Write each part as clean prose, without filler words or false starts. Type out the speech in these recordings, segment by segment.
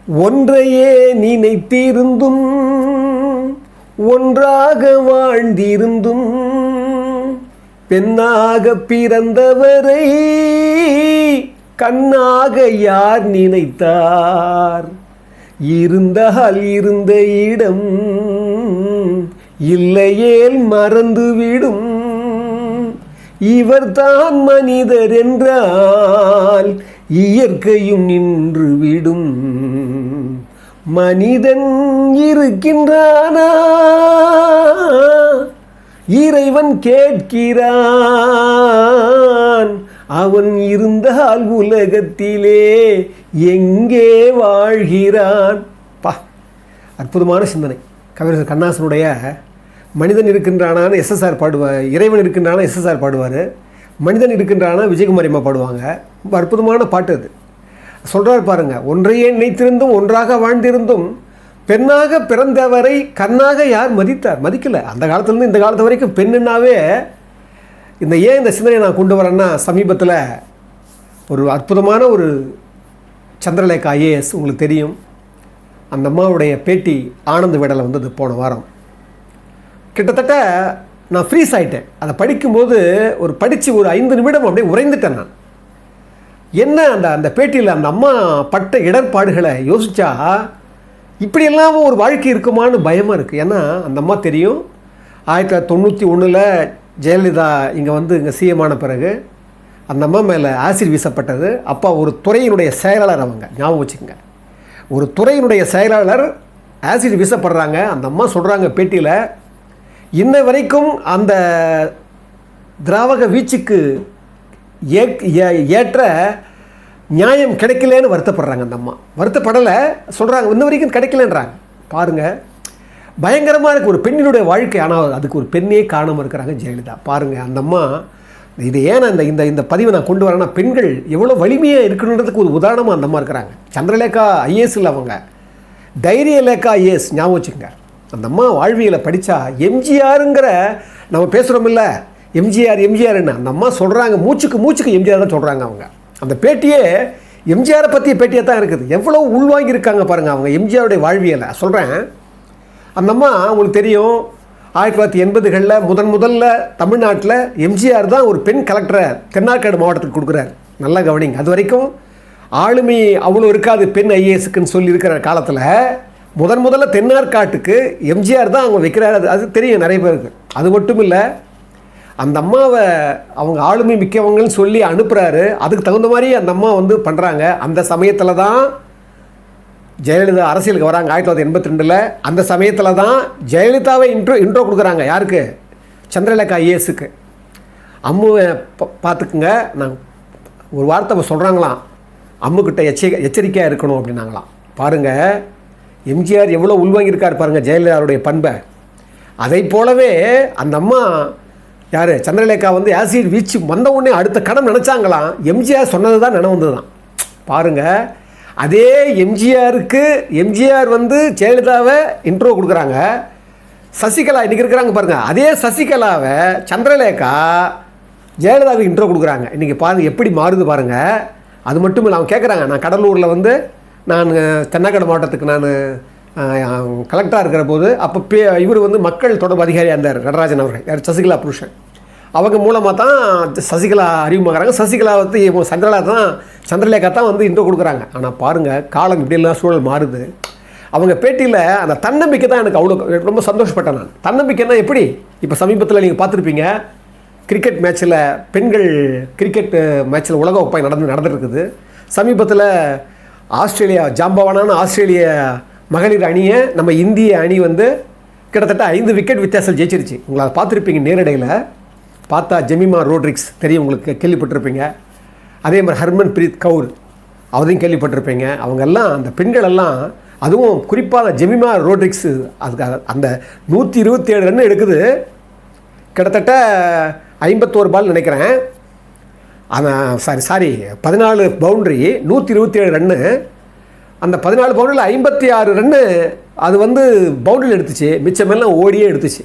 ஒன்றையே நினைத்திருந்தும் ஒன்றாக வாழ்ந்திருந்தும் பெண்ணாக பிறந்தவரை கண்ணாக யார் நினைத்தார்? இருந்தால் இருந்த இடம் இல்லையேல் மறந்துவிடும். இவர்தான் மனிதர் என்றால் இயற்கையும் நின்றுவிடும். மனிதன் இருக்கின்றானா? இறைவன் கேட்கிறான். அவன் இருந்தால் உலகத்திலே எங்கே வாழ்கிறான்? பா, அற்புதமான சிந்தனை. கவிஞர் கண்ணதாசனுடைய மனிதன் இருக்கின்றானான்னு எஸ்எஸ்ஆர் பாடுவார், இறைவன் இருக்கின்றானா எஸ்எஸ்ஆர் பாடுவார், மனிதன் இருக்கின்றானா விஜயகுமாரி அம்மா பாடுவாங்க. ரொம்ப அற்புதமான பாட்டு அது. சொல்கிறார் பாருங்க, ஒன்றையே நினைத்திருந்தும் ஒன்றாக வாழ்ந்திருந்தும் பெண்ணாக பிறந்தவரை கண்ணாக யார் மதித்தார்? மதிக்கலை. அந்த காலத்துலேருந்து இந்த காலத்து வரைக்கும் பெண்ணுன்னாவே இந்த சிந்தனையை நான் கொண்டு வரேன்னா, சமீபத்தில் ஒரு அற்புதமான ஒரு சந்திரலேகா ஐஏஎஸ், உங்களுக்கு தெரியும், அந்த அம்மாவுடைய பேட்டி ஆனந்த விடலை வந்தது போன வாரம். கிட்டத்தட்ட நான் ஃப்ரீஸ் ஆகிட்டேன். அதை படிக்கும்போது படித்து ஒரு 5 நிமிடம் அப்படியே உறைந்துட்டேன் நான். என்ன அந்த பேட்டியில் அந்த அம்மா பட்ட இடர்பாடுகளை யோசித்தா இப்படியெல்லாம் ஒரு வாழ்க்கை இருக்குமான்னு பயமாக இருக்குது. ஏன்னா அந்த அம்மா தெரியும், 1991 ஜெயலலிதா இங்கே சிஎம் ஆன பிறகு அந்த அம்மா மேலே ஆசிட் வீசப்பட்டது. அப்போ ஒரு துறையினுடைய செயலாளர், அவங்க ஞாபகம் வச்சுக்கோங்க, ஒரு துறையினுடைய செயலாளர் ஆசிட் வீசப்படுறாங்க. அந்த அம்மா சொல்கிறாங்க பேட்டியில், இன்ன வரைக்கும் அந்த திராவக வீச்சுக்கு ஏற்ற நியாயம் கிடைக்கலன்னு வருத்தப்படுறாங்க. அந்த அம்மா வருத்தப்படலை, சொல்கிறாங்க இன்ன வரைக்கும் கிடைக்கலன்றாங்க. பாருங்கள், பயங்கரமாக இருக்குது ஒரு பெண்ணினுடைய வாழ்க்கை. ஆனால் அதுக்கு ஒரு பெண்ணே காணாமல் இருக்கிறாங்க ஜெயலலிதா. பாருங்கள் அந்த அம்மா. இது ஏன் இந்த பதிவை நான் கொண்டு வரேன்னா, பெண்கள் எவ்வளோ வலிமையாக இருக்கணுன்றதுக்கு ஒரு உதாரணமாக அந்த அம்மா இருக்கிறாங்க. சந்திரலேகா ஐஏஎஸ் இல்லை, அவங்க தைரியலேகா ஐஏஎஸ், ஞாபகம் வச்சுக்கோங்க. அந்த அம்மா வாழ்வியலை படித்தா எம்ஜிஆருங்கிற நம்ம பேசுகிறோம் இல்லை, எம்ஜிஆர்னு அந்த அம்மா சொல்கிறாங்க. மூச்சுக்கு எம்ஜிஆர் தான் சொல்கிறாங்க. அவங்க அந்த பேட்டியே எம்ஜிஆரை பற்றிய பேட்டியாக தான் இருக்குது. எவ்வளோ உள்வாங்கியிருக்காங்க பாருங்கள் அவங்க எம்ஜிஆருடைய வாழ்வியலை. சொல்கிறேன், அந்த அம்மா உங்களுக்கு தெரியும், 1980களில் முதல்ல தமிழ்நாட்டில் எம்ஜிஆர் தான் ஒரு பெண் கலெக்டரை தென்னார்காடு மாவட்டத்துக்கு கொடுக்குறாரு. நல்லா கவனிங்க. அது வரைக்கும் ஆளுமை அவ்வளோ இருக்காது பெண் ஐஏஎஸ்க்குன்னு சொல்லி இருக்கிற காலத்தில் முதல்ல தென்னார்காட்டுக்கு எம்ஜிஆர் தான் அவங்க வைக்கிறாரு. அது தெரியும் நிறைய பேருக்கு. அது மட்டும் இல்லை, அந்த அம்மாவை அவங்க ஆளுமை மிக்கவங்கன்னு சொல்லி அனுப்புகிறாரு. அதுக்கு தகுந்த மாதிரி அந்த அம்மா பண்ணுறாங்க. அந்த சமயத்தில் தான் ஜெயலலிதா அரசியலுக்கு வராங்க 1982. அந்த சமயத்தில் தான் ஜெயலலிதாவை இன்ட்ரோ கொடுக்குறாங்க. யாருக்கு? சந்திரலேகா ஐஏஎஸ்க்கு. அம்முவை பார்த்துக்குங்க, நான் ஒரு வார்த்தை சொல்கிறாங்களாம், அம்முக்கிட்ட எச்சரிக்கையாக இருக்கணும் அப்படின்னாங்களாம். பாருங்கள், எம்ஜிஆர் எவ்வளோ உள்வாங்கியிருக்கார் பாருங்கள் ஜெயலலிதாவுடைய பண்பை. அதை போலவே அந்த அம்மா யார் சந்திரலேகா ஆசிட் வீச்சு வந்த உடனே அடுத்த கணம் நினச்சாங்களாம், எம்ஜிஆர் சொன்னது தான் நினைவு வந்தது தான். பாருங்கள், அதே எம்ஜிஆர் ஜெயலலிதாவை இன்ட்ரோ கொடுக்குறாங்க. சசிகலா இன்றைக்கி இருக்கிறாங்க பாருங்கள், அதே சசிகலாவை சந்திரலேகா ஜெயலலிதாவுக்கு இன்ட்ரோ கொடுக்குறாங்க. இன்றைக்கி பாருங்கள் எப்படி மாறுது பாருங்கள். அது மட்டும் இல்லை, அவங்க கேட்குறாங்க, நான் கடலூரில் நான் தென்னார்காடு மாவட்டத்துக்கு நான் கலெக்டராக இருக்கிற போது அப்போ இவர் மக்கள் தொடர்பு அதிகாரியாக இருந்தார் நடராஜன் அவர்கள், யார் சசிகலா புருஷன். அவங்க மூலமாக தான் சசிகலா அறிமுகமாகறாங்க. சசிகலா சந்திரலேகா தான் இன்ட்ரோ கொடுக்குறாங்க. ஆனால் பாருங்கள், காலம் இப்படியெல்லாம் சூழல் மாறுது. அவங்க பேட்டியில் அந்த தன்னம்பிக்கை தான் எனக்கு அவ்வளோ ரொம்ப சந்தோஷப்பட்டேன் நான். தன்னம்பிக்கைன்னா எப்படி? இப்போ சமீபத்தில் நீங்கள் பார்த்துருப்பீங்க, கிரிக்கெட் மேட்ச்சில் பெண்கள் கிரிக்கெட் மேட்ச்சில் உலக கோப்பை நடந்துருக்குது. சமீபத்தில் ஆஸ்திரேலியா ஜாம்பவானான ஆஸ்திரேலிய மகளிர் அணியை நம்ம இந்திய அணி கிட்டத்தட்ட 5 விக்கெட் வித்தியாசம் ஜெயிச்சிருச்சு. உங்களை அதை பார்த்துருப்பீங்க நேரடியில். பார்த்தா ஜெமிமா ரோட்ரிக்ஸ் தெரியும், உங்களுக்கு கேள்விப்பட்டிருப்பீங்க. அதே மாதிரி ஹர்மன் பிரீத் கவுர், அவரையும் கேள்விப்பட்டிருப்பீங்க. அவங்கெல்லாம் அந்த பெண்கள் எல்லாம், அதுவும் குறிப்பாக ஜெமிமா ரோட்ரிக்ஸு அதுக்கு அந்த 127 ரன் எடுக்குது. கிட்டத்தட்ட 51 பால் நினைக்கிறேன். Sorry 14 boundary, 127 run. அந்த 14 பவுண்டரியில் 56 ரன்னு அது பவுண்டரியில் எடுத்துச்சு, மிச்சமெல்லாம் ஓடியே எடுத்துச்சு.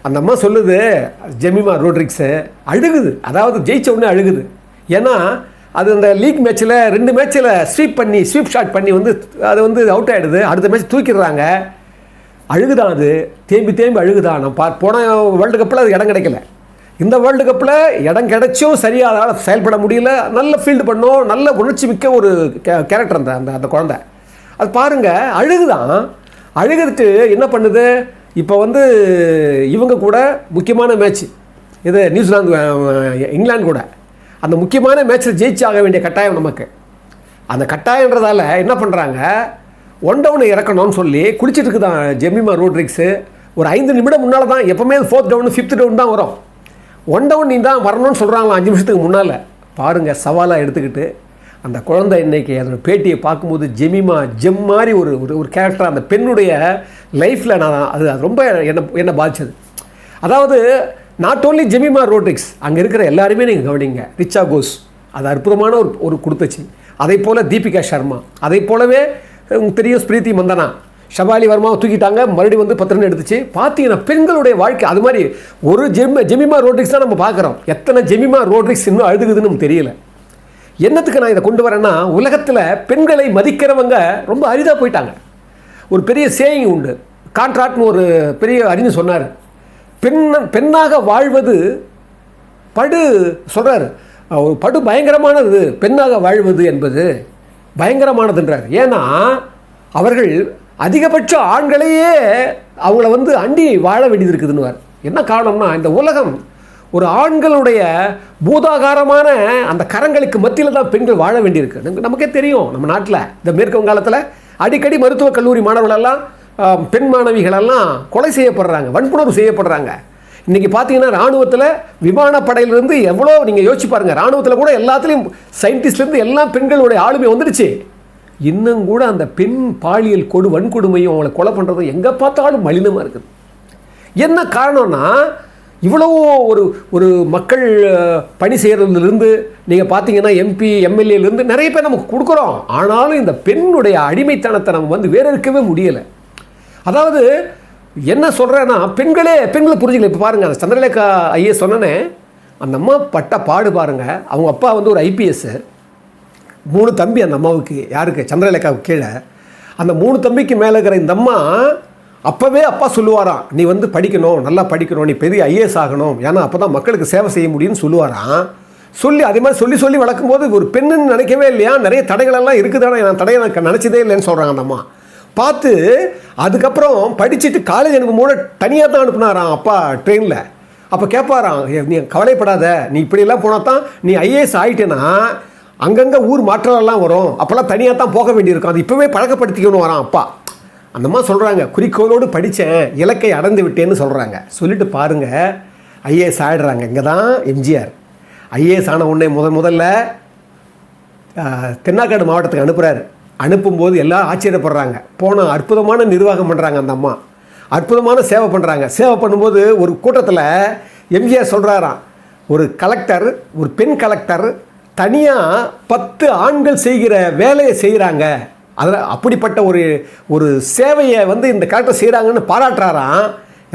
அந்த அம்மா சொல்லுது, ஜெமிமா ரோட்ரிக்ஸு அழுகுது, அதாவது ஜெயிச்ச உடனே அழுகுது. ஏன்னா அது அந்த லீக் மேட்ச்சில் 2 மேட்ச்சில் ஸ்வீப் ஷாட் பண்ணி வந்து அது வந்து அவுட் ஆகிடுது. அடுத்த மேட்ச் தூக்கிடுறாங்க. அழுகுதான், அது தேம்பி அழுகுதான். நான் போன வேர்ல்டு கப்பில் அது இடம் கிடைக்கல. இந்த வேர்ல்டு கப்பில் இடம் கிடைச்சும் சரியாக அதனால் செயல்பட முடியல. நல்ல ஃபீல்டு பண்ணோம், நல்ல உணர்ச்சி மிக்க ஒரு கேரக்டர் அந்த குழந்தை. அது பாருங்கள், அழுகுதான். அழுகுதுட்டு என்ன பண்ணுது, இப்போ வந்து இவங்க கூட முக்கியமான மேட்ச் இது நியூசிலாந்து இங்கிலாந்து கூட அந்த முக்கியமான மேட்ச்சில் ஜெயிச்சாக வேண்டிய கட்டாயம் நமக்கு. அந்த கட்டாயன்றதால என்ன பண்ணுறாங்க, 1 டவுனை இறக்கணும்னு சொல்லி குளிச்சுட்டு இருக்குதான் ஜெமிமா ரோட்ரிக்ஸு. ஒரு 5 நிமிடம் முன்னால் தான், எப்போவுமே 4th டவுன் 5th டவுன் தான் வரும். 1 டவுன் நீ தான் வரணும்னு சொல்கிறாங்களா 5 நிமிஷத்துக்கு முன்னால். பாருங்கள், சவாலாக எடுத்துக்கிட்டு அந்த குழந்தை இன்றைக்கி அதோட பேட்டியை பார்க்கும்போது ஜெமிமா ஜெம் மாதிரி ஒரு கேரக்டர் அந்த பெண்ணுடைய லைஃப்பில் நான் அது ரொம்ப என்னை பாதிச்சது. அதாவது நாட் ஓன்லி ஜெமிமா ரோட்ரிக்ஸ், அங்கே இருக்கிற எல்லாருமே நீங்கள் கவனிங்க. ரிச்சா கோஸ் அது அற்புதமான ஒரு கொடுத்துச்சு. அதே போல் தீபிகா சர்மா, அதே போலவே உங்களுக்கு தெரியும் ஸ்பிரித்தி மந்தனா, ஷபாலி வர்மாவை தூக்கிட்டாங்க, மறுபடியும் வந்து 10 ரன் எடுத்துச்சு. பார்த்தீங்கன்னா பெண்களுடைய வாழ்க்கை அது மாதிரி ஒரு ஜெமிமா ரோட்ரிக்ஸ் தான் நம்ம பார்க்குறோம். எத்தனை ஜெமிமா ரோட்ரிக்ஸ் இன்னும் அழுதுகுதுன்னு நமக்கு தெரியல. என்னத்துக்கு நான் இதை கொண்டு வரேன்னா, உலகத்தில் பெண்களை மதிக்கிறவங்க ரொம்ப அரிதாக போயிட்டாங்க. ஒரு பெரிய சேயிங் உண்டு, கான்ட்ராக்ட்னு ஒரு பெரிய அறிஞர் சொன்னார், பெண்ணாக வாழ்வது சொல்கிறார், ஒரு பயங்கரமானது, பெண்ணாக வாழ்வது என்பது பயங்கரமானதுன்றார். ஏன்னா அவர்கள் அதிகபட்ச ஆண்களையே அவங்கள வந்து அண்டி வாழ வேண்டியது இருக்குதுன்னு. என்ன காரணம்னா, இந்த உலகம் ஒரு ஆண்களுடைய பூதாகாரமான அந்த கரங்களுக்கு மத்தியில் தான் பெண்கள் வாழ வேண்டியிருக்கு. நமக்கே தெரியும், நம்ம நாட்டில் இந்த மேற்கு வங்காளத்தில் அடிக்கடி மருத்துவக் கல்லூரி மாணவர்களெல்லாம் பெண் மாணவிகளெல்லாம் கொலை செய்யப்படுறாங்க, வன்புணர்வு செய்யப்படுறாங்க. இன்றைக்கி பார்த்தீங்கன்னா இராணுவத்தில் விமானப்படையிலிருந்து எவ்வளோ நீங்கள் யோசிச்சு பாருங்கள், இராணுவத்தில் கூட எல்லாத்துலேயும் சயின்டிஸ்ட்லேருந்து எல்லாம் பெண்களுடைய ஆளுமை வந்துடுச்சு. இன்னும் கூட அந்த பெண் பாலியல் வன்கொடுமையும் அவங்களை கொலை பண்ணுறதும் எங்கே பார்த்தாலும் மலினமாக இருக்குது. என்ன காரணம்னா, இவ்வளோ ஒரு மக்கள் பணி செய்கிறதுலேருந்து நீங்கள் பார்த்தீங்கன்னா எம்பி எம்எல்ஏலேருந்து நிறைய பேர் நமக்கு கொடுக்குறோம். ஆனாலும் இந்த பெண்ணுடைய அடிமைத்தனத்தை நம்ம வந்து வேற இருக்கவே முடியலை. அதாவது என்ன சொல்கிறேன்னா, பெண்களை புரிஞ்சுக்கல. இப்போ பாருங்கள், அந்த சந்திரலேகா ஐஏஎஸ் சொன்னனே, அந்த அம்மா பட்ட பாடு பாருங்கள். அவங்க அப்பா வந்து ஒரு ஐபிஎஸ், 3 தம்பி அந்த அம்மாவுக்கு, யாருக்கு, சந்திரலேகாவுக்கு கீழே. அந்த 3 தம்பிக்கு மேலே இருக்கிற இந்த அம்மா அப்போவே அப்பா சொல்லுவாராம், நீ வந்து படிக்கணும், நல்லா படிக்கணும், நீ பெரிய ஐஏஎஸ் ஆகணும், ஏன்னா அப்போ தான் மக்களுக்கு சேவை செய்ய முடியும்னு சொல்லுவாராம். அதே மாதிரி சொல்லி வளர்க்கும்போது ஒரு பெண்ணுன்னு நினைக்கவே இல்லையா, நிறைய தடைகளெல்லாம் இருக்குதானே, நான் தடையை நான் நினச்சதே இல்லைன்னு சொல்கிறாங்க அந்த அம்மா. பார்த்து அதுக்கப்புறம் படிச்சுட்டு காலேஜ் அனுப்பும்போது தனியாக தான் அனுப்புனாராம் அப்பா ட்ரெயினில். அப்போ கேட்பாராம், நீ கவலைப்படாத, நீ இப்படியெல்லாம் போனால் தான் நீ ஐஏஎஸ் ஆகிட்டேன்னா அங்கங்கே ஊர் மாற்றலாம் வரும், அப்போல்லாம் தனியாக தான் போக வேண்டியிருக்கும், அது இப்போவே பழக்கப்படுத்திக்கணும் வரான் அப்பா. அந்த மாதிரி சொல்கிறாங்க, குறிக்கோளோடு படித்தேன், இலக்கை அடைந்து விட்டேன்னு சொல்கிறாங்க. சொல்லிட்டு பாருங்கள், ஐஏஎஸ் ஆகிடுறாங்க. இங்கே தான் எம்ஜிஆர் ஐஏஎஸ் ஆன உடனே முதல்ல தென்னாக்காடு மாவட்டத்துக்கு அனுப்புகிறாரு. அனுப்பும்போது எல்லாம் ஆச்சரியப்படுறாங்க. போனால் அற்புதமான நிர்வாகம் பண்ணுறாங்க அந்த அம்மா, அற்புதமான சேவை பண்ணுறாங்க. சேவை பண்ணும்போது ஒரு கூட்டத்தில் எம்ஜிஆர் சொல்கிறாராம், ஒரு கலெக்டர், ஒரு பெண் கலெக்டர் தனியாக 10 ஆண்கள் செய்கிற வேலையை செய்கிறாங்க, அதில் அப்படிப்பட்ட ஒரு சேவையை வந்து இந்த கலெக்டர் செய்கிறாங்கன்னு பாராட்டுறாராம்.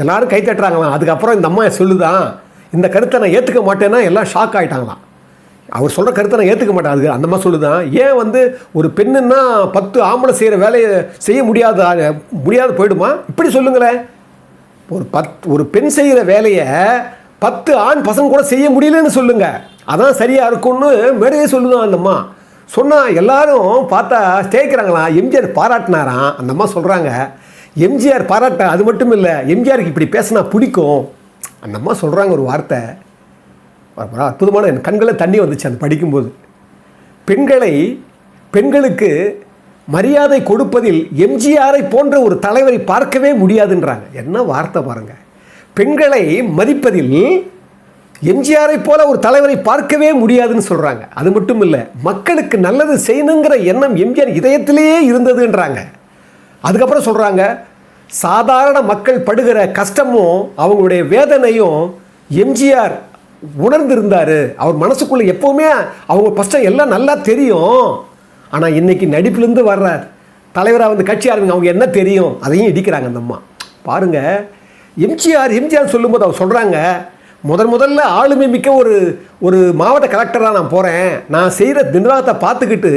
எல்லோரும் கை தட்டுறாங்களாம். அதுக்கப்புறம் இந்த அம்மா சொல்லுதான், இந்த கருத்தை நான் ஏற்றுக்க மாட்டேன்னா எல்லாம் ஷாக் ஆகிட்டாங்களாம். அவர் சொல்கிற கருத்தை நான் ஏற்றுக்க மாட்டேன். அதுக்கு அந்த மாதிரி சொல்லுதான், ஏன் வந்து ஒரு பெண்ணுன்னா 10 ஆம்பளை செய்கிற வேலையை செய்ய முடியாது போயிடுமா, இப்படி சொல்லுங்களேன். ஒரு பெண் செய்கிற வேலையை 10 ஆண் பசங்க கூட செய்ய முடியலன்னு சொல்லுங்கள், அதான் சரியாக இருக்கும்னு மேடையே சொல்லுதான் அந்த அம்மா. சொன்னால் எல்லாரும் பார்த்தா கேட்குறாங்களாம். எம்ஜிஆர் பாராட்டினாராம். அந்த அம்மா சொல்கிறாங்க, எம்ஜிஆர் பாராட்ட, அது மட்டும் இல்லை, எம்ஜிஆருக்கு இப்படி பேசினா பிடிக்கும். அந்த அம்மா சொல்கிறாங்க ஒரு வார்த்தை, அற்புதமான, என் கண்களில் தண்ணி வந்துச்சு அந்த படிக்கும்போது. பெண்களுக்கு மரியாதை கொடுப்பதில் எம்ஜிஆரை போன்ற ஒரு தலைவரை பார்க்கவே முடியாதுன்றாங்க. என்ன வார்த்தை பாருங்கள். பெண்களை மதிப்பதில் எம்ஜிஆரை போல ஒரு தலைவரை பார்க்கவே முடியாதுன்னு சொல்கிறாங்க. அது மட்டும் இல்லை, மக்களுக்கு நல்லது செய்யணுங்கிற எண்ணம் எம்ஜிஆர் இதயத்திலேயே இருந்ததுன்றாங்க. அதுக்கப்புறம் சொல்கிறாங்க, சாதாரண மக்கள் படுகிற கஷ்டமும் அவங்களுடைய வேதனையும் எம்ஜிஆர் உணர்ந்திருந்தார். அவர் மனசுக்குள்ளே எப்போவுமே அவங்க கஷ்டம் எல்லாம் நல்லா தெரியும். ஆனால் இன்றைக்கி நடிப்புலேருந்து வர்றார் தலைவராக வந்து கட்சி ஆரம்பிங்க, அவங்க என்ன தெரியும், அதையும் இடிக்கிறாங்க அந்த அம்மா. பாருங்கள், எம்ஜிஆர் சொல்லும்போது அவர் சொல்கிறாங்க, முதல்ல ஆளுமை மிக்க ஒரு மாவட்ட கலெக்டராக நான் போகிறேன், நான் செய்கிற நிர்வாகத்தை பார்த்துக்கிட்டு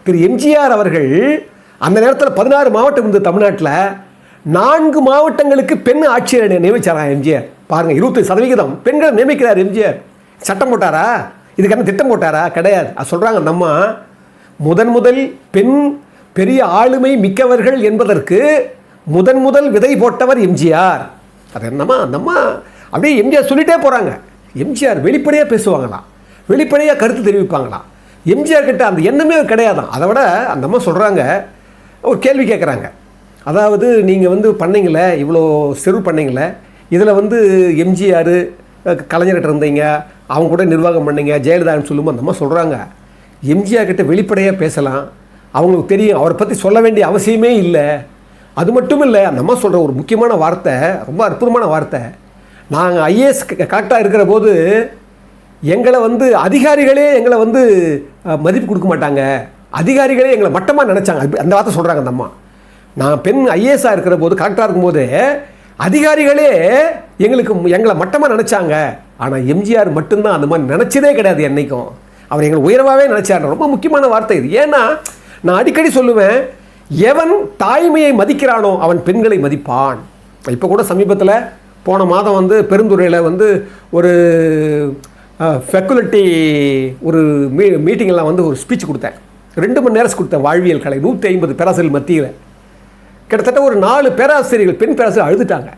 திரு எம்ஜிஆர் அவர்கள் அந்த நேரத்தில் 16 மாவட்டம் இருந்தது தமிழ்நாட்டில், 4 மாவட்டங்களுக்கு பெண் ஆட்சியர் நியமிச்சாரா எம்ஜிஆர். பாருங்கள், 25% பெண்களை நியமிக்கிறார் எம்ஜிஆர். சட்டம் போட்டாரா? இதுக்கு என்ன திட்டம் போட்டாரா? கிடையாது. அது சொல்கிறாங்க நம்ம முதல் பெண் பெரிய ஆளுமை மிக்கவர்கள் என்பதற்கு முதல் விதை போட்டவர் எம்ஜிஆர். அது என்னம்மா நம்ம அப்படியே எம்ஜிஆர் சொல்லிகிட்டே போகிறாங்க. எம்ஜிஆர் வெளிப்படையாக பேசுவாங்களாம், வெளிப்படையாக கருத்து தெரிவிப்பாங்களாம். எம்ஜிஆர் கிட்ட அந்த எண்ணமே கிடையாதான். அதை விட அந்த அம்மா சொல்கிறாங்க, ஒரு கேள்வி கேட்குறாங்க. அதாவது நீங்கள் பண்ணீங்களே, இவ்வளோ செருவு பண்ணீங்களே, இதில் எம்ஜிஆர் கலைஞர்கிட்ட இருந்தீங்க, அவங்க கூட நிர்வாகம் பண்ணீங்க, ஜெயலலிதான்னு சொல்லும்போது அந்த அம்மா சொல்கிறாங்க, எம்ஜிஆர் கிட்ட வெளிப்படையாக பேசலாம், அவங்களுக்கு தெரியும், அவரை பற்றி சொல்ல வேண்டிய அவசியமே இல்லை. அது மட்டும் இல்லை, அந்த அம்மா சொல்கிற ஒரு முக்கியமான வார்த்தை, ரொம்ப அற்புதமான வார்த்தை, நாங்கள் ஐஏஎஸ் கரெக்டாக இருக்கிற போது எங்களை அதிகாரிகளே எங்களை மதிப்பு கொடுக்க மாட்டாங்க, அதிகாரிகளே எங்களை மட்டமாக நினச்சாங்க. அந்த வார்த்தை சொல்கிறாங்க அந்த அம்மா. நான் பெண் ஐஏஎஸ்ஸாக இருக்கிற போது, கரெக்டாக இருக்கும்போது அதிகாரிகளே எங்களை மட்டமாக நினச்சாங்க. ஆனால் எம்ஜிஆர் மட்டும்தான் அந்த மாதிரி நினச்சதே கிடையாது என்றைக்கும். அவர் எங்களை உயர்வாகவே நினச்சார். ரொம்ப முக்கியமான வார்த்தை இது. ஏன்னா நான் அடிக்கடி சொல்லுவேன், எவன் தாய்மையை மதிக்கிறானோ அவன் பெண்களை மதிப்பான். இப்போ கூட சமீபத்தில் போன மாதம் பெருந்துறையில் ஒரு ஃபெக்குலிட்டி ஒரு மீட்டிங்கெல்லாம் ஒரு ஸ்பீச் கொடுத்தேன். 2 மணி நேரம் கொடுத்தேன். வாழ்வியல் கலை 150 பேராசிரியர்கள் மத்தியில் கிட்டத்தட்ட ஒரு 4 பேராசிரியர்கள், பெண் பேராசிரியர் அழுதுட்டாங்க.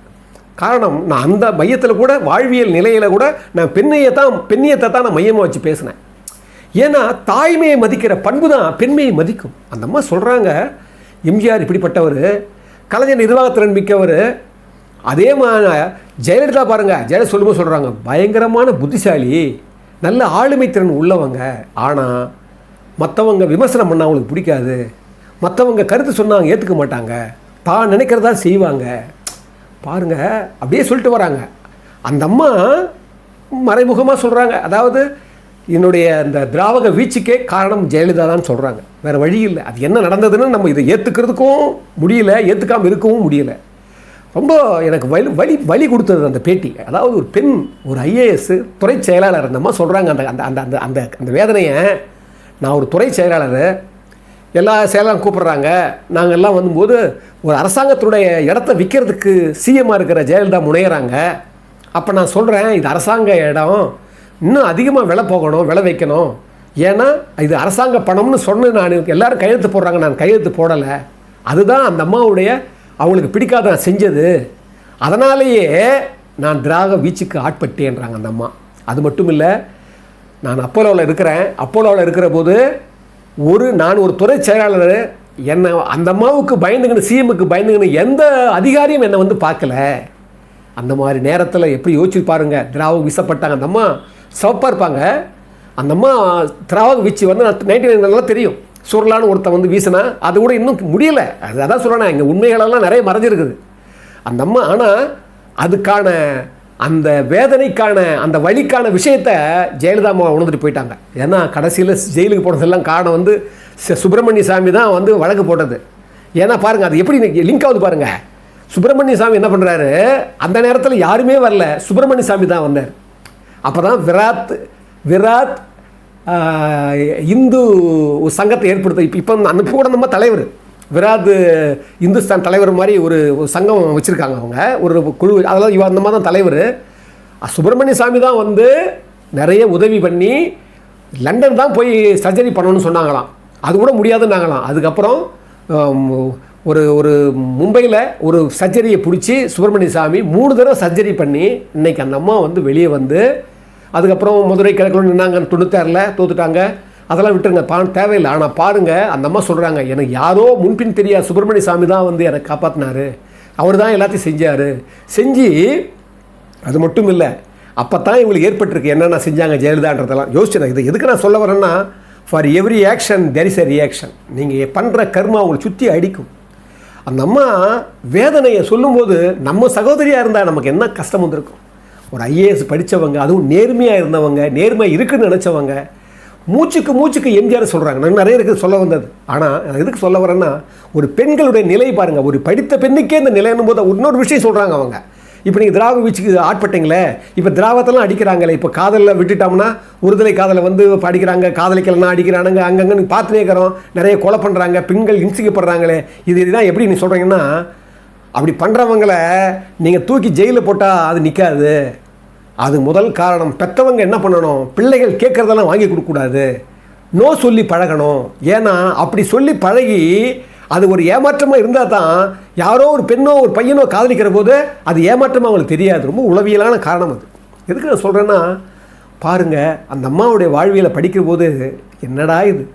காரணம், நான் அந்த மையத்தில் கூட, வாழ்வியல் நிலையில் கூட நான் பெண்ணியத்தை தான் நான் மையமாக வச்சு பேசினேன். ஏன்னா தாய்மையை மதிக்கிற பண்பு தான் பெண்மையை மதிக்கும். அந்த அம்மா சொல்கிறாங்க, எம்ஜிஆர் இப்படிப்பட்டவர், கலைஞர் நிர்வாகத்திறன் மிக்கவர். அதே மாதிரி ஜெயலலிதா பாருங்கள், ஜெயலலிதா சொல்லும்போது சொல்கிறாங்க, பயங்கரமான புத்திசாலி, நல்ல ஆளுமை திறன் உள்ளவங்க. ஆனால் மற்றவங்க விமர்சனம் பண்ணால் அவங்களுக்கு பிடிக்காது, மற்றவங்க கருத்து சொன்னாங்க ஏற்றுக்க மாட்டாங்க, தான் நினைக்கிறதா செய்வாங்க. பாருங்கள், அப்படியே சொல்லிட்டு வராங்க. அந்த அம்மா மறைமுகமாக சொல்கிறாங்க, அதாவது என்னுடைய அந்த திராவக வீச்சுக்கே காரணம் ஜெயலலிதா தான் சொல்கிறாங்க. வேறு வழி இல்லை. அது என்ன நடந்ததுன்னு நம்ம இதை ஏற்றுக்கிறதுக்கும் முடியல, ஏற்றுக்காமல் இருக்கவும் முடியலை. ரொம்ப எனக்கு வலி கொடுத்தது அந்த பேட்டி. அதாவது ஒரு பெண், ஒரு ஐஏஎஸ் துறை செயலாளர், அந்த அம்மா சொல்கிறாங்க அந்த அந்த அந்த அந்த அந்த வேதனையை. நான் ஒரு துறை செயலாளர், எல்லா செயலாளரும் கூப்பிட்றாங்க, நாங்கள் எல்லாம் வரும்போது ஒரு அரசாங்கத்துடைய இடத்த விற்கிறதுக்கு சிஎம்மாக இருக்கிற ஜெயலலிதா முனைகிறாங்க. அப்போ நான் சொல்கிறேன், இது அரசாங்க இடம், இன்னும் அதிகமாக விலை போகணும், விலை வைக்கணும், ஏன்னா இது அரசாங்க பணம்னு சொன்ன நான் எல்லோரும் கையெழுத்து போடுறாங்க, நான் கையெழுத்து போடலை. அதுதான் அந்த அம்மாவுடைய அவங்களுக்கு பிடிக்காத நான் செஞ்சது, அதனாலேயே நான் திராக வீச்சுக்கு ஆட்பட்டேன்றாங்க அந்த அம்மா. அது மட்டும் இல்லை, நான் அப்போலோவில் இருக்கிறேன். அப்போலோவில் இருக்கிற போது நான் ஒரு துறை செயலாளர், என்னை அந்த அம்மாவுக்கு பயந்துங்கன்னு, சிஎம்முக்கு பயந்துங்கன்னு எந்த அதிகாரியும் என்னை பார்க்கல. அந்த மாதிரி நேரத்தில் எப்படி யோசிச்சு பாருங்க, திராவக வீசப்பட்டாங்க. அந்த அம்மா சிவப்பாக இருப்பாங்க. அந்த அம்மா திராவக வீச்சு 99 தெரியும். சுரலான்னு ஒருத்தன் வீசினா அது கூட இன்னும் முடியலை. அதான் சொல்லணும், இங்கே உண்மைகளெல்லாம் நிறைய மறைஞ்சிருக்குது அந்த அம்மா. ஆனால் அதுக்கான அந்த வேதனைக்கான அந்த வலிக்கான விஷயத்தை ஜெயலலிதா அம்மா உணர்ந்துட்டு போயிட்டாங்க. ஏன்னா கடைசியில் ஜெயிலுக்கு போனதெல்லாம் காரணம் சுப்பிரமணிய சாமி தான் வழக்கு போட்டது. ஏன்னா பாருங்கள், அது எப்படி லிங்க் ஆகுது பாருங்கள். சுப்பிரமணிய சாமி என்ன பண்ணுறாரு, அந்த நேரத்தில் யாருமே வரல, சுப்பிரமணிய சாமி தான் வந்தார். அப்போ தான் விராத் இந்து சங்கத்தை ஏற்படுத்த இப்போ அந்த கூட நம்ம தலைவர் விராத் இந்துஸ்தான் தலைவர் மாதிரி ஒரு சங்கம் வச்சுருக்காங்க. அவங்க ஒரு குழு, அதெல்லாம் அந்த மாதிரி தான் தலைவர். சுப்பிரமணிய சாமி தான் நிறைய உதவி பண்ணி லண்டன் தான் போய் சர்ஜரி பண்ணணும்னு சொன்னாங்களாம். அது கூட முடியாதுன்னாங்களாம். அதுக்கப்புறம் ஒரு மும்பையில் ஒரு சர்ஜரியை பிடிச்சி சுப்பிரமணிய சாமி 3 தடவை சர்ஜரி பண்ணி இன்றைக்கி அந்த அம்மா வெளியே அதுக்கப்புறம் மதுரை கிழக்கில் நின்னாங்க. 96ல் தோத்துட்டாங்க. அதெல்லாம் விட்டுருங்க, தேவையில்லை. ஆனால் பாருங்கள், அந்த அம்மா சொல்கிறாங்க, எனக்கு யாரோ முன்பின் தெரியாது சுப்பிரமணிய சாமி தான் எனக்கு காப்பாற்றினார், அவர் தான் எல்லாத்தையும் செஞ்சு அது மட்டும் இல்லை, அப்போ தான் இவங்களுக்கு ஏற்பட்டிருக்கு என்னென்ன செஞ்சாங்க ஜெயலலிதான்றதெல்லாம் யோசிச்சு. இது எதுக்கு நான் சொல்ல வரேன்னா, for every action there is a reaction. நீங்கள் பண்ணுற கர்மா உங்களை சுற்றி அடிக்கும். அந்த அம்மா வேதனையை சொல்லும்போது நம்ம சகோதரியாக இருந்தால் நமக்கு என்ன கஷ்டம் வந்திருக்கும். ஒரு ஐஏஎஸ் படித்தவங்க, அதுவும் நேர்மையாக இருந்தவங்க, நேர்மை இருக்குதுன்னு நினச்சவங்க, மூச்சுக்கு எம்ஜிஆர் சொல்கிறாங்க. நான் நிறைய இருக்குது சொல்ல வந்தது. ஆனால் எதுக்கு சொல்ல வரேன்னா, ஒரு பெண்களுடைய நிலை பாருங்கள். ஒரு படித்த பெண்ணுக்கே இந்த நிலைன்னும் போது இன்னொரு விஷயம் சொல்கிறாங்க அவங்க. இப்போ நீங்கள் திராவ வீச்சுக்கு ஆட்பட்டீங்களே, இப்போ திராவத்தெல்லாம் அடிக்கிறாங்களே, இப்போ காதலில் விட்டுட்டோம்னா ஒருதலை காதலை வந்து இப்போ அடிக்கிறாங்க, காதலிக்கலாம் அடிக்கிறானுங்க, அங்கங்கே நீங்கள் பார்த்துனே இருக்கிறோம், நிறைய கொலை பண்ணுறாங்க, பெண்கள் இன்சிக்கப்படுறாங்களே. இதுதான் எப்படி நீ சொல்கிறீங்கன்னா, அப்படி பண்ணுறவங்களை நீங்கள் தூக்கி ஜெயிலில் போட்டால் அது நிற்காது. அது முதல் காரணம். பெற்றவங்க என்ன பண்ணணும், பிள்ளைகள் கேட்குறதெல்லாம் வாங்கி கொடுக்கக்கூடாது, நோ சொல்லி பழகணும். ஏன்னா அப்படி சொல்லி பழகி அது ஒரு ஏமாற்றமாக இருந்தால் தான் யாரோ ஒரு பெண்ணோ ஒரு பையனோ காதலிக்கிற போது அது ஏமாற்றமாக அவங்களுக்கு தெரியாது. ரொம்ப உளவியலான காரணம் அது. எதுக்கு நான் சொல்கிறேன்னா, பாருங்கள், அந்த அம்மாவுடைய வாழ்வியலை படிக்கிற போது என்னடா இது,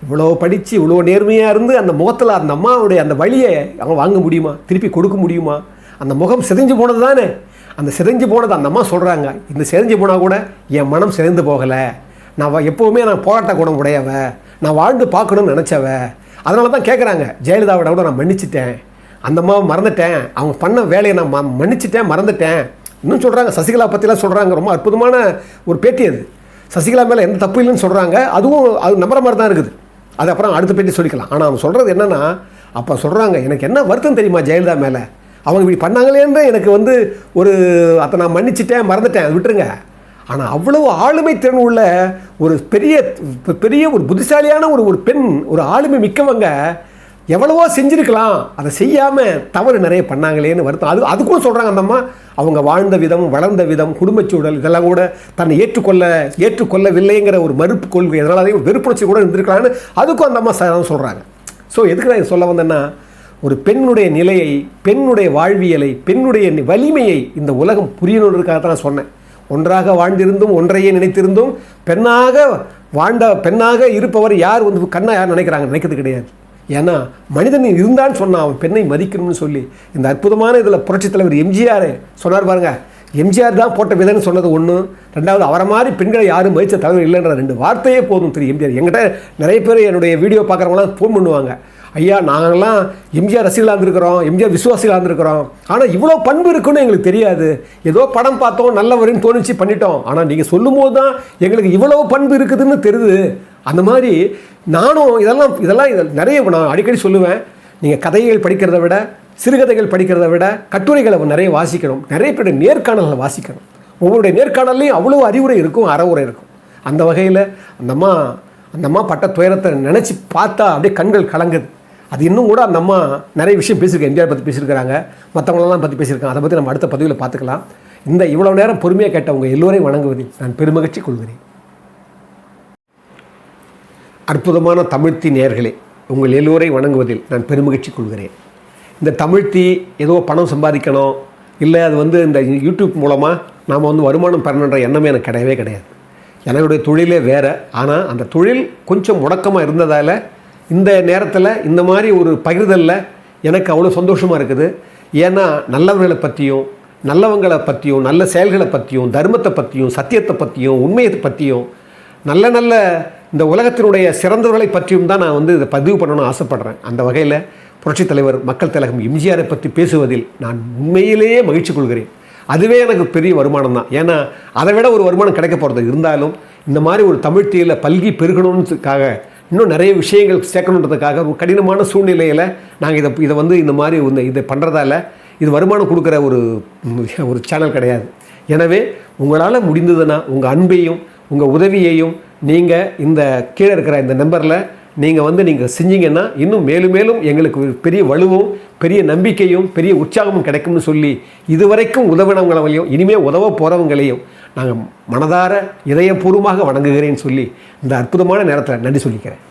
இவ்வளோ படித்து இவ்வளோ நேர்மையாக இருந்து அந்த முகத்தில் அந்த அம்மாவுடைய அந்த வழியை அவன் வாங்க முடியுமா, திருப்பி கொடுக்க முடியுமா? அந்த முகம் சிதைஞ்சு போனது தானே. அந்த சிதைஞ்சு போனது அந்த அம்மா சொல்கிறாங்க, இந்த சிதைஞ்சு போனால் கூட என் மனம் சிதைந்து போகலை, நான் எப்போவுமே நான் போராட்ட குணம் உடையவ, நான் வாழ்ந்து பார்க்கணும்னு நினச்சவ. அதனால தான் கேட்குறாங்க, ஜெயலலிதாவோட கூட நான் மன்னிச்சிட்டேன், அந்த அம்மாவை மறந்துட்டேன், அவங்க பண்ண வேலையை நான் மன்னிச்சிட்டேன், மறந்துட்டேன். இன்னும் சொல்கிறாங்க, சசிகலா பற்றிலாம் சொல்கிறாங்க. ரொம்ப அற்புதமான ஒரு பேட்டி அது. சசிகலா மேலே எந்த தப்பு இல்லைன்னு சொல்கிறாங்க. அதுவும் அது நம்புற மாதிரி தான் இருக்குது. அது அப்புறம் அடுத்த பேட்டி சொல்லிக்கலாம். ஆனால் அவங்க சொல்கிறது என்னென்னா, அப்போ சொல்கிறாங்க, எனக்கு என்ன வருத்தம் தெரியுமா ஜெயலலிதா மேலே, அவங்க இப்படி பண்ணாங்களேன்னு எனக்கு வந்து ஒரு அதை நான் மன்னிச்சிட்டேன், மறந்துட்டேன், அது விட்டுருங்க. ஆனால் அவ்வளவு ஆளுமை திறன் உள்ள ஒரு பெரிய ஒரு புத்திசாலியான ஒரு பெண், ஒரு ஆளுமை மிக்கவங்க எவ்வளவோ செஞ்சுருக்கலாம், அதை செய்யாமல் தவறு நிறைய பண்ணாங்களேன்னு வருத்தம். அதுக்கும் சொல்கிறாங்க அந்த அம்மா, அவங்க வாழ்ந்த விதம், வளர்ந்த விதம், குடும்பச்சூழல் இதெல்லாம் கூட தன்னை ஏற்றுக்கொள்ளவில்லைங்கிற ஒரு மறுப்பு கொள்கை, அதனால அதையும் வெறுப்புணர்ச்சி கூட இருந்திருக்கலான்னு அதுக்கும் அந்த அம்மா சொல்கிறாங்க. ஸோ எதுக்கு நான் சொல்ல வந்தேன்னா, ஒரு பெண்ணுடைய நிலையை, பெண்ணுடைய வாழ்வியலை, பெண்ணுடைய வலிமையை இந்த உலகம் புரியணுன்றதுக்காக தான் நான் சொன்னேன். ஒன்றாக வாழ்ந்திருந்தும் ஒன்றையே நினைத்திருந்தும் பெண்ணாக இருப்பவர் யார் வந்து கண்ணா யார் நினைக்கிறது கிடையாது. ஏன்னா மனிதன் இருந்தான்னு சொன்னான், அவன் பெண்ணை மதிக்கணும்னு சொல்லி. இந்த அற்புதமான இதில் புரட்சித் தலைவர் எம்ஜிஆர் சொன்னார் பாருங்க, எம்ஜிஆர் தான் போட்ட விதைன்னு சொன்னது ஒன்று, ரெண்டாவது அவரை மாதிரி பெண்களை யாரும் மதித்த தலைவர் இல்லைன்ற 2 வார்த்தையே போதும் திரு எம்ஜிஆர். என்கிட்ட நிறைய பேர் என்னுடைய வீடியோ பார்க்குறவங்களாம் ஃபோன் பண்ணுவாங்க, ஐயா நாங்கள்லாம் எம்ஜிஆர் ரசிகர்களாக இருந்திருக்கிறோம், எம்ஜிஆர் விசுவாசிகளாக இருந்திருக்கிறோம், ஆனால் இவ்வளோ பண்பு இருக்குன்னு எங்களுக்கு தெரியாது, ஏதோ படம் பார்த்தோம் நல்லவரின்னு தோணிச்சு பண்ணிட்டோம், ஆனால் நீங்கள் சொல்லும் போது தான் எங்களுக்கு இவ்வளோ பண்பு இருக்குதுன்னு தெரியுது. அந்த மாதிரி நானும் இதெல்லாம் நிறைய நான் அடிக்கடி சொல்லுவேன், நீங்கள் கதைகள் படிக்கிறத விட, சிறுகதைகள் படிக்கிறத விட கட்டுரைகளை நிறைய வாசிக்கணும், நிறைய பேருடைய நேர்காணல்களை வாசிக்கணும். ஒவ்வொருடைய நேர்காணல்லையும் அவ்வளோ அறிவுரை இருக்கும், அறவுரை இருக்கும். அந்த வகையில் அந்த அம்மா பட்ட துயரத்தை நினச்சி பார்த்தா அப்படியே கண்கள் கலங்குது. அது இன்னும் கூட அந்த அம்மா நிறைய விஷயம் பேசியிருக்காங்க, எம்ஜிஆர் பற்றி பேசியிருக்கிறாங்க, மற்றவங்களெல்லாம் பற்றி பேசியிருக்காங்க. அதை பற்றி நம்ம அடுத்த பதிவில் பார்த்துக்கலாம். இவ்வளோ நேரம் பொறுமையாக கேட்டவங்க எல்லோரையும் வணங்குவதில் நான் பெருமகிழ்ச்சி கொள்கிறேன். அற்புதமான தமிழ்த்தி நேயர்களே, உங்கள் எல்லோரையும் வணங்குவதில் நான் பெருமகிழ்ச்சி கொள்கிறேன். இந்த தமிழ்த்தி ஏதோ பணம் சம்பாதிக்கணும், இல்லை அது வந்து இந்த யூடியூப் மூலமாக நாம் வந்து வருமானம் பெறணுன்ற எண்ணமே எனக்கு கிடையவே கிடையாது. என்னுடைய தொழிலே வேறு. ஆனால் அந்த தொழில் கொஞ்சம் முடக்கமாக இருந்ததால் இந்த நேரத்தில் இந்த மாதிரி ஒரு பகிர்தலில் எனக்கு அவ்வளோ சந்தோஷமாக இருக்குது. ஏன்னா நல்லவர்களை பற்றியும், நல்லவங்களை பற்றியும், நல்ல செயல்களை பற்றியும், தர்மத்தை பற்றியும், சத்தியத்தை பற்றியும், உண்மையை பற்றியும், நல்ல இந்த உலகத்தினுடைய சிறந்தவர்களை பற்றியும் தான் நான் வந்து இதை பதிவு பண்ணணும்னு ஆசைப்பட்றேன். அந்த வகையில் புரட்சித் தலைவர் மக்கள் திலகம் எம்ஜிஆரை பற்றி பேசுவதில் நான் உண்மையிலேயே மகிழ்ச்சி கொள்கிறேன். அதுவே எனக்கு பெரிய வருமானம் தான். ஏன்னா அதை விட ஒரு வருமானம் கிடைக்க போகிறது இருந்தாலும் இந்த மாதிரி ஒரு தமிழ்த்தியில் பல்கி பெருகணுன்றதுக்காக, இன்னும் நிறைய விஷயங்கள் சேர்க்கணுன்றதுக்காக ஒரு கடினமான சூழ்நிலையில் நாங்கள் இதை வந்து இந்த மாதிரி இதை பண்ணுறதால இது வருமானம் கொடுக்குற ஒரு சேனல் கிடையாது. எனவே உங்களால் முடிந்ததுன்னா உங்கள் அன்பையும் உங்கள் உதவியையும் நீங்கள் இந்த கீழே இருக்கிற இந்த நம்பரில் நீங்கள் செஞ்சீங்கன்னா இன்னும் மேலும் மேலும் எங்களுக்கு பெரிய வலுவும் பெரிய நம்பிக்கையும் பெரிய உற்சாகமும் கிடைக்கும்னு சொல்லி இதுவரைக்கும் உதவினவங்களையும் இனிமேல் உதவ போகிறவங்களையும் நாங்கள் மனதார இதயபூர்வமாக வணங்குகிறேன்னு சொல்லி இந்த அற்புதமான நேரத்தில் நன்றி சொல்லிக்கிறேன்.